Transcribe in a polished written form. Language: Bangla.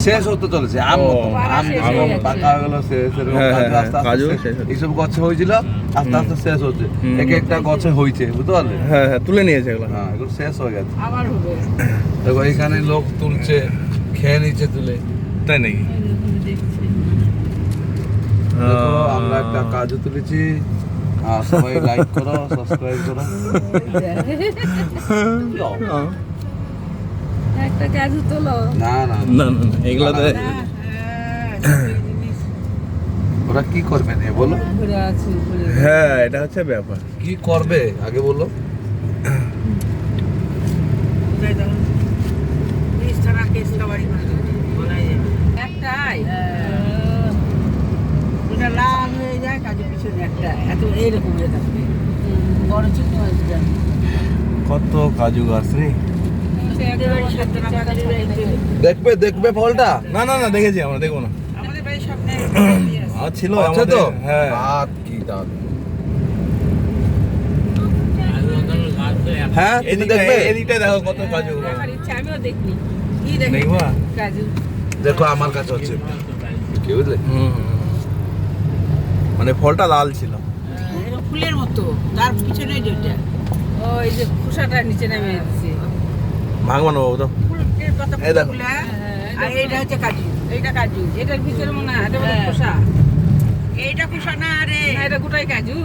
শেষ হতে চলেছে। আম পাকা গেল শেষ, কাজু এইসব গছে হয়েছিল আস্তে আস্তে শেষ হচ্ছে। এক একটা গছে হয়েছে, বুঝতে পারলে? হ্যাঁ হ্যাঁ, তুলে নিয়েছে এগুলো। হ্যাঁ, এগুলো শেষ হয়ে গেছে। আবার হবে। দেখো এখানে লোক তুলছে, খেয়ে নিচ্ছে তুলে। তাই নাকি? দেখো আমরা একটা কাজু তুলেছি। আর সবাই লাইক করো, সাবস্ক্রাইব করো। একটা কাজু তোলো। না না না না না, এগুলো তো ওরা কি করবে না বলো? ঘুরে আছে ঘুরে। হ্যাঁ, এটা হচ্ছে ব্যাপার। কি করবে আগে বলো? একটাই ওটা লাল হয়ে যায়, কাজু পিছনে একটা এত এইরকম হয়ে থাকবে। বড় ছোট মাছটা কত কাজু গাছ রে। দেখবে দেখবে ফলটা? না না না, দেখেছি আমরা, দেখবো না। আমাদের বাড়ির সামনে আর ছিল আছে আমাদের, তো? হ্যাঁ। আর কি দাম? হ্যাঁ, তুমি দেখবে? এদিকটায় দেখো কত কাজু। দেখার ইচ্ছা, আমিও দেখি। কি দেখি? দেখবা? কাজু। দেখো আমার কাছে হচ্ছে কি বুঝলে? মানে ফলটা লাল ছিল। এরকম ফুলের মতো, তার পিছনে যেটা ওই যে খোসাটা নিচে নেমে যাচ্ছে। ভাঙবো না বাবু তো। ফুলের পাতা এই দেখো। ফুলগুলা, আর এইটা হচ্ছে কাজু। এইটা কাজু, এটার ভিতরে মনে হয় এটা খোসা। এইটা খোসা না রে, এটা গোটাই কাজু।